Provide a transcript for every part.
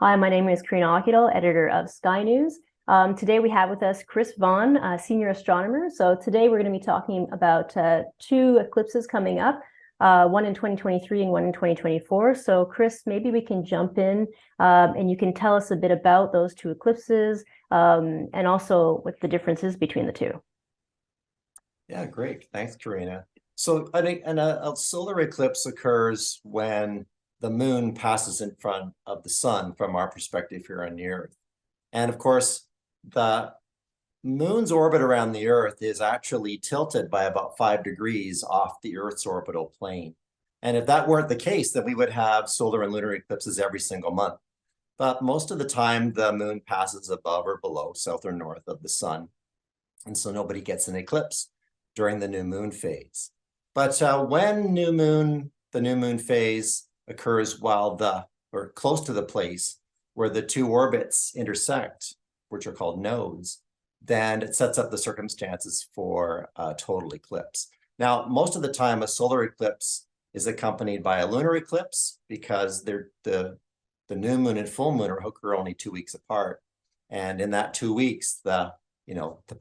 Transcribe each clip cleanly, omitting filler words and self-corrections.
Hi, my name is Carina Ockedahl, editor of SkyNews. Today we have with us Chris Vaughan, Senior Astronomer. So today we're going to be talking about two eclipses coming up, one in 2023 and one in 2024. So Chris, maybe we can jump in and you can tell us a bit about those two eclipses and also what the differences between the two. Yeah, great. Thanks, Karina. So I think a solar eclipse occurs when the moon passes in front of the sun from our perspective here on the Earth. And of course, the moon's orbit around the Earth is actually tilted by about 5 degrees off the Earth's orbital plane. And if that weren't the case, then we would have solar and lunar eclipses every single month. But most of the time, the moon passes above or below, south or north of the sun. And so nobody gets an eclipse during the new moon phase. But when the new moon phase occurs or close to the place where the two orbits intersect, which are called nodes, then it sets up the circumstances for a total eclipse. Now, most of the time, a solar eclipse is accompanied by a lunar eclipse because the new moon and full moon occur only 2 weeks apart. And in that 2 weeks, the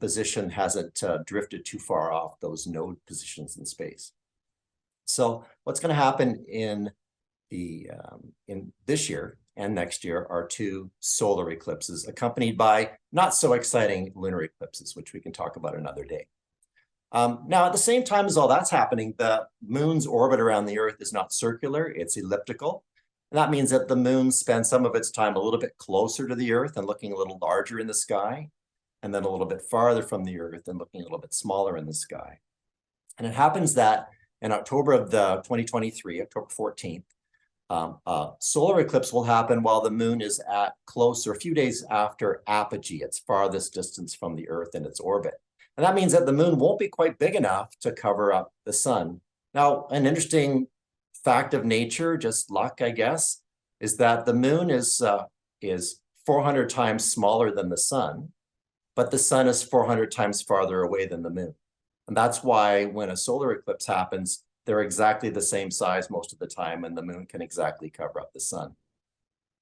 position hasn't drifted too far off those node positions in space. So what's going to happen in this year and next year are two solar eclipses accompanied by not so exciting lunar eclipses, which we can talk about another day. Now, at the same time as all that's happening, the moon's orbit around the Earth is not circular, it's elliptical. And that means that the moon spends some of its time a little bit closer to the Earth and looking a little larger in the sky, and then a little bit farther from the Earth and looking a little bit smaller in the sky. And it happens that in October of 2023, October 14th, a solar eclipse will happen while the moon is at close, or a few days after apogee, its farthest distance from the Earth in its orbit. And that means that the moon won't be quite big enough to cover up the sun. Now, an interesting fact of nature, just luck, I guess, is that the moon is 400 times smaller than the sun, but the sun is 400 times farther away than the moon. And that's why when a solar eclipse happens, they're exactly the same size most of the time, and the moon can exactly cover up the sun.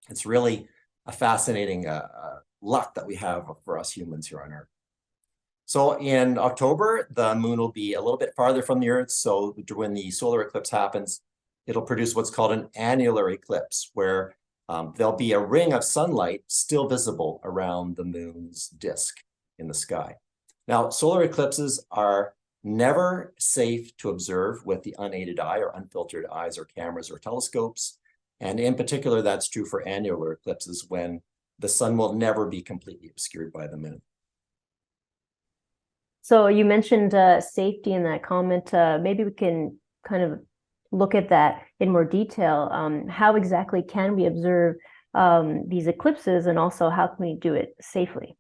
It's really a fascinating luck that we have for us humans here on Earth. So in October, the moon will be a little bit farther from the Earth. So when the solar eclipse happens, it'll produce what's called an annular eclipse, where there'll be a ring of sunlight still visible around the moon's disk in the sky. Now, solar eclipses are never safe to observe with the unaided eye or unfiltered eyes or cameras or telescopes. And in particular, that's true for annular eclipses when the sun will never be completely obscured by the moon. So you mentioned safety in that comment. Maybe we can kind of look at that in more detail. How exactly can we observe these eclipses, and also how can we do it safely?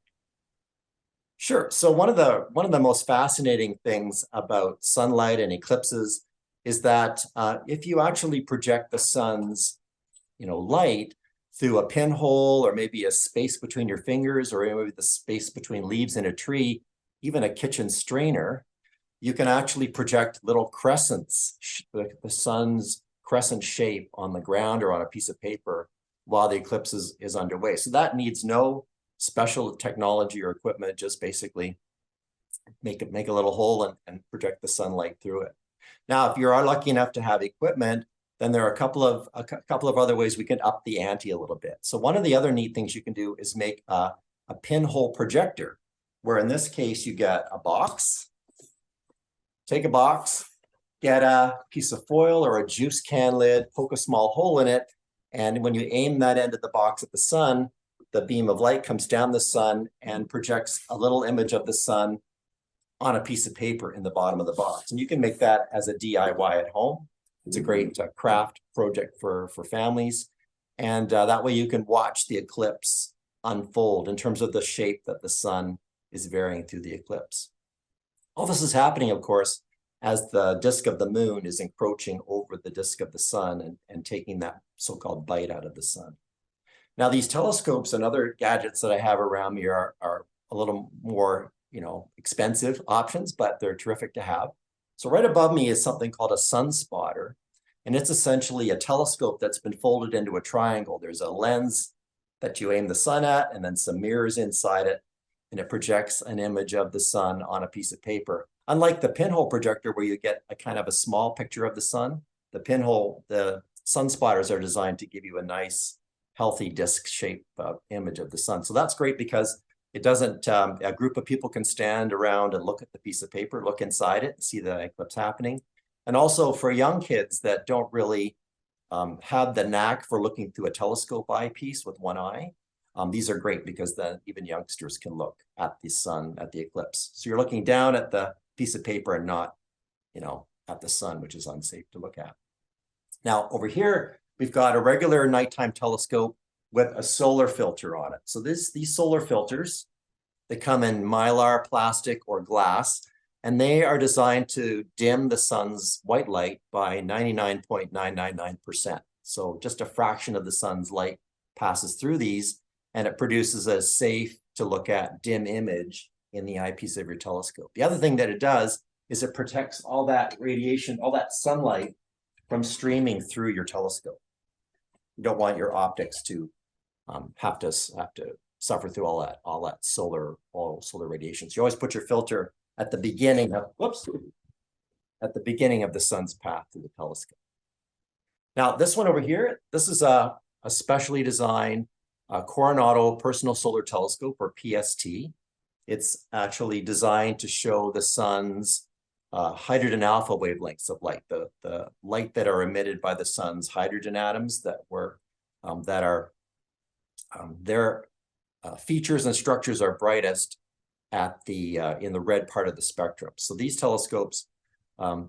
Sure. So one of the most fascinating things about sunlight and eclipses is that if you actually project the sun's light through a pinhole, or maybe a space between your fingers, or maybe the space between leaves in a tree, even a kitchen strainer, you can actually project little crescents, the sun's crescent shape on the ground or on a piece of paper while the eclipse is underway. So that needs no special technology or equipment, just basically make a little hole and project the sunlight through it. Now, if you are lucky enough to have equipment, then there are a couple of other ways we can up the ante a little bit. So one of the other neat things you can do is make a pinhole projector, where in this case you get a box. Take a box, get a piece of foil or a juice can lid, poke a small hole in it, and when you aim that end of the box at the sun, the beam of light comes down the sun and projects a little image of the sun on a piece of paper in the bottom of the box. And you can make that as a DIY at home. It's a great craft project for families. And that way you can watch the eclipse unfold in terms of the shape that the sun is varying through the eclipse. All this is happening, of course, as the disk of the moon is encroaching over the disk of the sun and taking that so-called bite out of the sun. Now, these telescopes and other gadgets that I have around me are a little more, expensive options, but they're terrific to have. So right above me is something called a sun spotter, and it's essentially a telescope that's been folded into a triangle. There's a lens that you aim the sun at, and then some mirrors inside it, and it projects an image of the sun on a piece of paper. Unlike the pinhole projector, where you get a kind of a small picture of the sun, the sun spotters are designed to give you a nice, healthy disc-shaped image of the sun. So that's great because it doesn't, a group of people can stand around and look at the piece of paper, look inside it, and see the eclipse happening. And also for young kids that don't really have the knack for looking through a telescope eyepiece with one eye, these are great because then even youngsters can look at the sun, at the eclipse. So you're looking down at the piece of paper and not, at the sun, which is unsafe to look at. Now over here, we've got a regular nighttime telescope with a solar filter on it. So these solar filters, they come in mylar, plastic, or glass, and they are designed to dim the sun's white light by 99.999%. So just a fraction of the sun's light passes through these, and it produces a safe to look at dim image in the eyepiece of your telescope. The other thing that it does is it protects all that radiation, all that sunlight from streaming through your telescope. You don't want your optics to have to suffer through all that solar radiation. So you always put your filter at the beginning of the sun's path through the telescope. Now this one over here, this is a specially designed Coronado Personal Solar Telescope, or PST. It's actually designed to show the sun's hydrogen alpha wavelengths of light, the light that are emitted by the sun's hydrogen atoms their features and structures are brightest at in the red part of the spectrum. So these telescopes,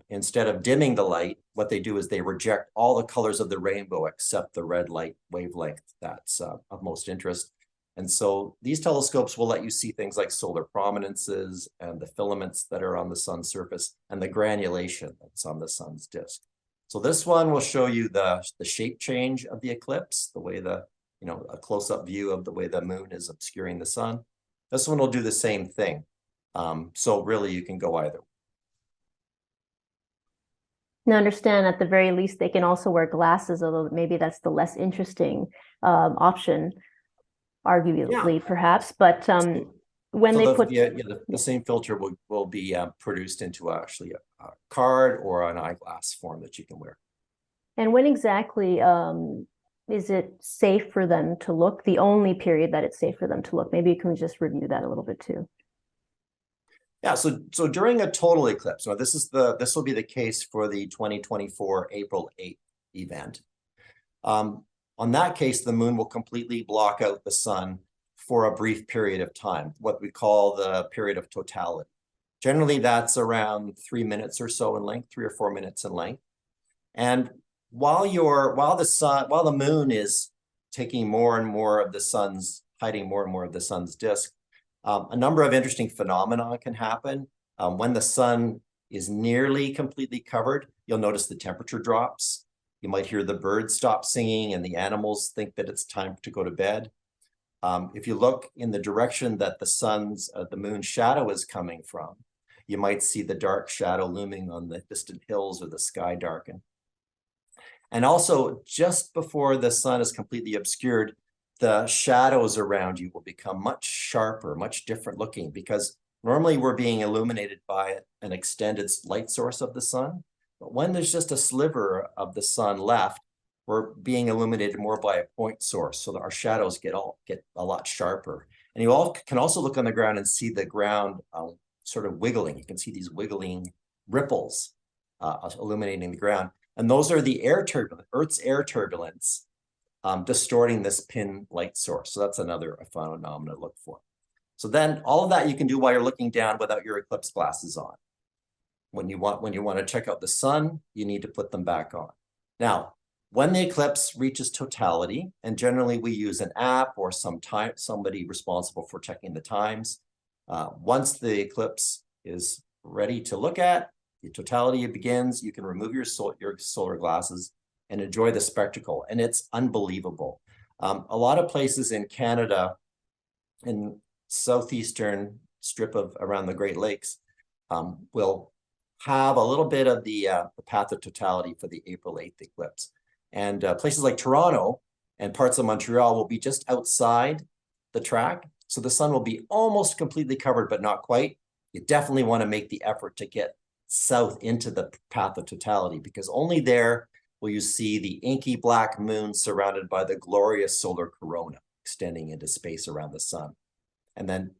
instead of dimming the light, what they do is they reject all the colors of the rainbow except the red light wavelength that's of most interest. And so these telescopes will let you see things like solar prominences and the filaments that are on the sun's surface and the granulation that's on the sun's disk. So this one will show you the shape change of the eclipse, the way a close-up view of the way the moon is obscuring the sun. This one will do the same thing. So really you can go either. Now, understand at the very least, they can also wear glasses, although maybe that's the less interesting option, arguably, perhaps. But when they put the same filter will be produced into actually a card or an eyeglass form that you can wear. And when exactly is it safe for them to look? The only period that it's safe for them to look? Maybe you can just review that a little bit too. Yeah, so during a total eclipse, now this will be the case for the 2024 April 8th event. On that case, the moon will completely block out the sun for a brief period of time, what we call the period of totality. Generally, that's around 3 minutes or so in length, 3 or 4 minutes in length. And while the moon is taking more and more of the sun's, hiding more and more of the sun's disk, a number of interesting phenomena can happen. When the sun is nearly completely covered, you'll notice the temperature drops. You might hear the birds stop singing and the animals think that it's time to go to bed. If you look in the direction that the moon's shadow is coming from, you might see the dark shadow looming on the distant hills or the sky darken. And also, just before the sun is completely obscured, the shadows around you will become much sharper, much different looking, because normally we're being illuminated by an extended light source of the sun. But when there's just a sliver of the sun left, we're being illuminated more by a point source, so that our shadows get a lot sharper. And you all can also look on the ground and see the ground sort of wiggling. You can see these wiggling ripples illuminating the ground. And those are the Earth's air turbulence distorting this pin light source. So that's another phenomenon to look for. So then all of that you can do while you're looking down without your eclipse glasses on. When you want to check out the sun, you need to put them back on. Now, when the eclipse reaches totality, and generally we use an app or somebody responsible for checking the times. Once the eclipse is ready to look at, the totality begins, you can remove your solar glasses and enjoy the spectacle. And it's unbelievable. A lot of places in Canada, in southeastern strip of around the Great Lakes, will have a little bit of the path of totality for the April 8th eclipse. And places like Toronto and parts of Montreal will be just outside the track. So the sun will be almost completely covered, but not quite. You definitely want to make the effort to get south into the path of totality, because only there will you see the inky black moon surrounded by the glorious solar corona extending into space around the sun. And then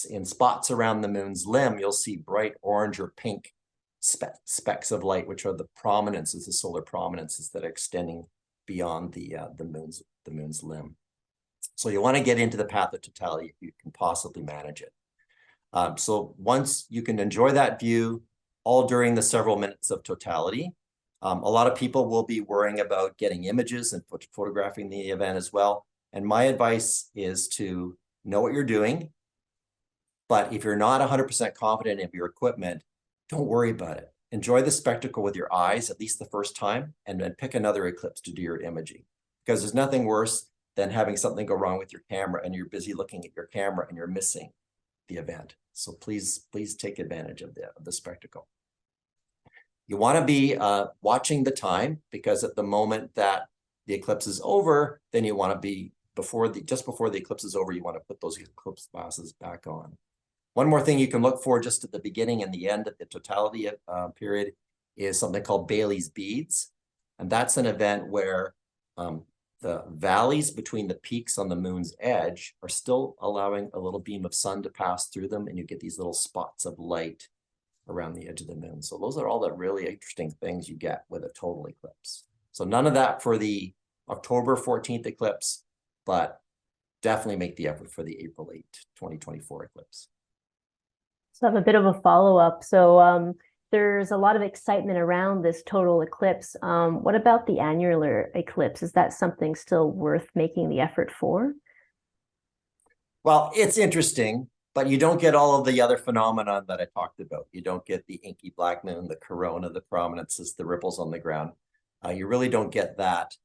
in spots around the moon's limb, you'll see bright orange or pink specks of light, which are the prominences, the solar prominences that are extending beyond the moon's limb. So you want to get into the path of totality if you can possibly manage it. So once you can enjoy that view, all during the several minutes of totality, a lot of people will be worrying about getting images and photographing the event as well. And my advice is to know what you're doing. But if you're not 100% confident in your equipment, don't worry about it. Enjoy the spectacle with your eyes, at least the first time, and then pick another eclipse to do your imaging. Because there's nothing worse than having something go wrong with your camera and you're busy looking at your camera and you're missing the event. So please take advantage of the spectacle. You want to be watching the time, because at the moment that the eclipse is over, then you want to be just before the eclipse is over, you want to put those eclipse glasses back on. One more thing you can look for just at the beginning and the end of the totality period is something called Bailey's beads. And that's an event where the valleys between the peaks on the moon's edge are still allowing a little beam of sun to pass through them, and you get these little spots of light around the edge of the moon. So those are all the really interesting things you get with a total eclipse. So none of that for the October 14th eclipse, but definitely make the effort for the April 8, 2024 eclipse. So I have a bit of a follow-up. So there's a lot of excitement around this total eclipse. What about the annular eclipse? Is that something still worth making the effort for? Well, it's interesting, but you don't get all of the other phenomenon that I talked about. You don't get the inky black moon, the corona, the prominences, the ripples on the ground. You really don't get that.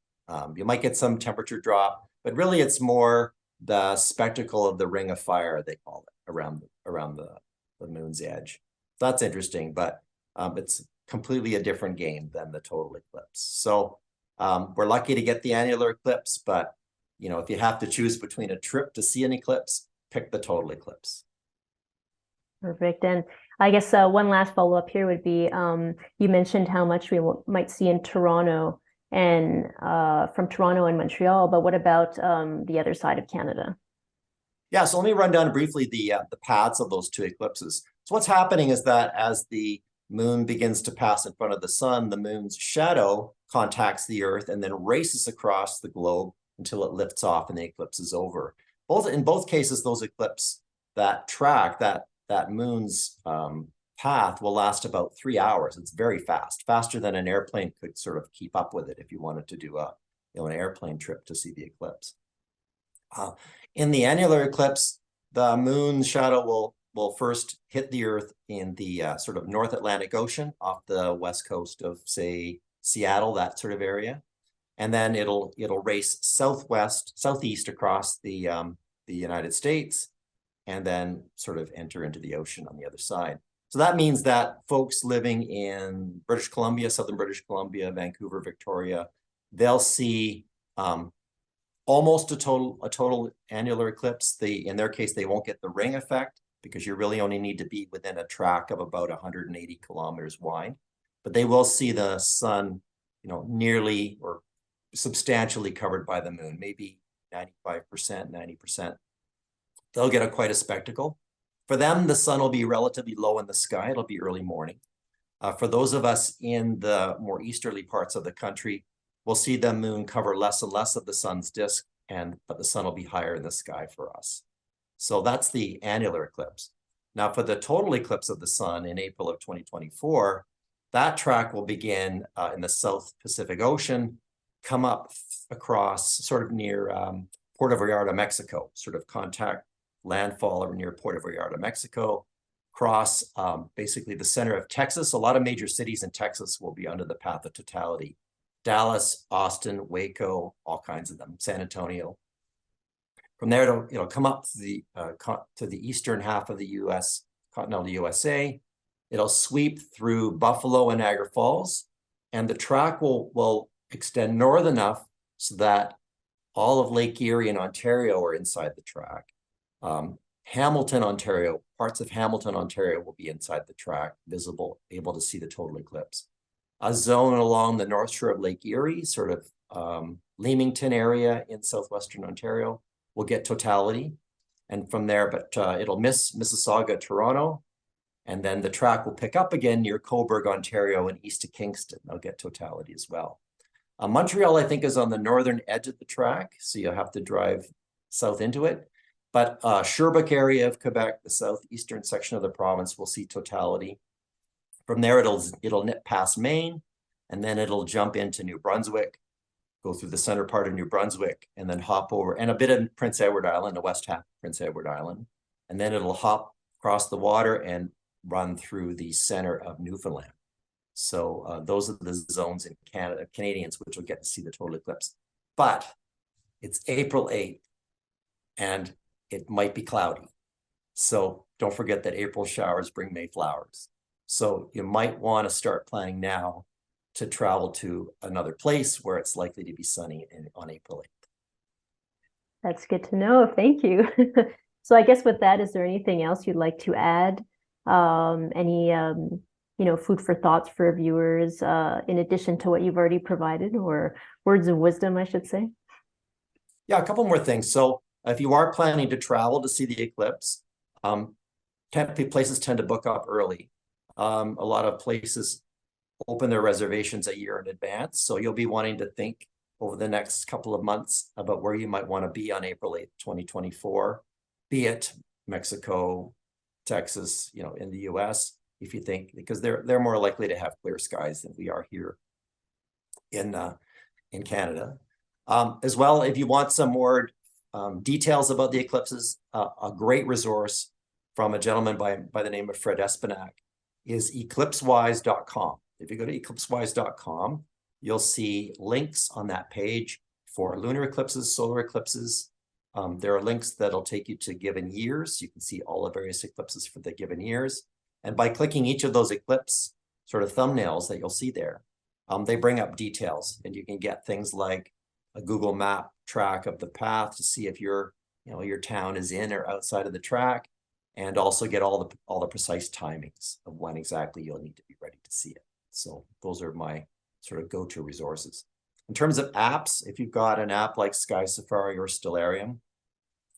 You might get some temperature drop, but really it's more the spectacle of the ring of fire, they call it, around the moon's edge. That's interesting, but it's completely a different game than the total eclipse. So we're lucky to get the annular eclipse, but if you have to choose between a trip to see an eclipse, pick the total eclipse. Perfect. And I guess one last follow-up here would be, you mentioned how much we might see in Toronto and from Toronto and Montreal, but what about the other side of Canada? Yeah, so let me run down briefly the paths of those two eclipses. So what's happening is that as the moon begins to pass in front of the sun, the moon's shadow contacts the earth and then races across the globe until it lifts off and the eclipse is over. In both cases, those eclipses, that track, that moon's path will last about 3 hours. It's very fast, faster than an airplane could sort of keep up with it if you wanted to do an airplane trip to see the eclipse. In the annular eclipse, the moon's shadow will first hit the earth in the sort of North Atlantic Ocean off the west coast of, say, Seattle, that sort of area. And then it'll race southeast across the United States, and then sort of enter into the ocean on the other side. So that means that folks living in British Columbia, southern British Columbia, Vancouver, Victoria, they'll see almost a total annular eclipse. In their case, they won't get the ring effect because you really only need to be within a track of about 180 kilometers wide. But they will see the sun, nearly or substantially covered by the moon, maybe 95%, 90%. They'll get quite a spectacle. For them, the sun will be relatively low in the sky. It'll be early morning. For those of us in the more easterly parts of the country, we'll see the moon cover less and less of the sun's disk, but the sun will be higher in the sky for us. So that's the annular eclipse. Now, for the total eclipse of the sun in April of 2024, that track will begin in the South Pacific Ocean, come up across sort of near Puerto Vallarta, Mexico, sort of contact landfall near Puerto Vallarta, Mexico, cross basically the center of Texas. A lot of major cities in Texas will be under the path of totality. Dallas, Austin, Waco, all kinds of them, San Antonio. From there, it'll come up to the eastern half of the U.S., continental USA. It'll sweep through Buffalo and Niagara Falls, and the track will extend north enough so that all of Lake Erie and Ontario are inside the track. Hamilton, Ontario, parts of Hamilton, Ontario will be inside the track, visible, able to see the total eclipse. A zone along the north shore of Lake Erie, sort of Leamington area in southwestern Ontario, will get totality. And from there, but it'll miss Mississauga, Toronto, and then the track will pick up again near Cobourg, Ontario, and east of Kingston. They'll get totality as well. Montreal, I think, is on the northern edge of the track, so you'll have to drive south into it. But Sherbrooke area of Quebec, the southeastern section of the province, will see totality. From there, it'll nip past Maine, and then it'll jump into New Brunswick, go through the center part of New Brunswick, and then hop over, and a bit of Prince Edward Island, the west half of Prince Edward Island. And then it'll hop across the water and run through the center of Newfoundland. So those are the zones in Canada, Canadians, which will get to see the total eclipse. But it's April 8th, and it might be cloudy. So don't forget that April showers bring May flowers. So you might want to start planning now to travel to another place where it's likely to be sunny on April 8th. That's good to know. Thank you. So I guess with that, is there anything else you'd like to add? Any food for thoughts for viewers, in addition to what you've already provided, or words of wisdom, I should say? Yeah, a couple more things. So if you are planning to travel to see the eclipse, places tend to book up early. A lot of places open their reservations a year in advance. So you'll be wanting to think over the next couple of months about where you might want to be on April 8th, 2024, be it Mexico, Texas, in the US, if you think, because they're more likely to have clear skies than we are here in Canada. As well, if you want some more details about the eclipses, a great resource from a gentleman by the name of Fred Espinac is eclipsewise.com. If you go to eclipsewise.com, you'll see links on that page for lunar eclipses, solar eclipses. There are links that'll take you to given years. You can see all the various eclipses for the given years. And by clicking each of those eclipse sort of thumbnails that you'll see there, they bring up details, and you can get things like a Google map track of the path to see if your town is in or outside of the track, and also get all the precise timings of when exactly you'll need to be ready to see it. So those are my sort of go-to resources. In terms of apps, if you've got an app like Sky Safari or Stellarium,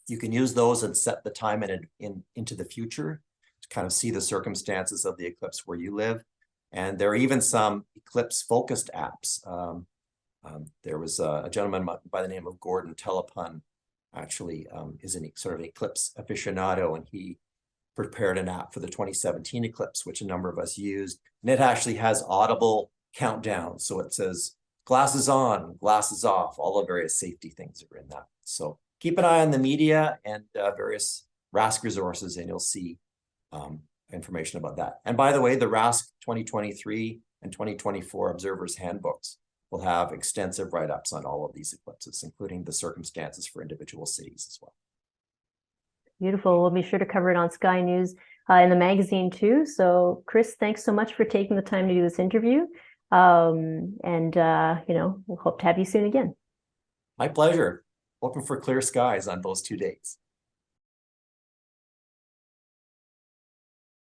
you can use those and set the time into the future to kind of see the circumstances of the eclipse where you live. And there are even some eclipse-focused apps. There was a gentleman by the name of Gordon Telepun, actually is sort of an eclipse aficionado, and he prepared an app for the 2017 eclipse, which a number of us used. And it actually has audible countdown. So it says glasses on, glasses off, all the various safety things are in that. So keep an eye on the media and various RASC resources, and you'll see information about that. And by the way, the RASC 2023 and 2024 Observer's Handbooks will have extensive write-ups on all of these eclipses, including the circumstances for individual cities as well. Beautiful. We'll be sure to cover it on Sky News in the magazine too. So Chris, thanks so much for taking the time to do this interview. We'll hope to have you soon again. My pleasure. Hoping for clear skies on those 2 dates.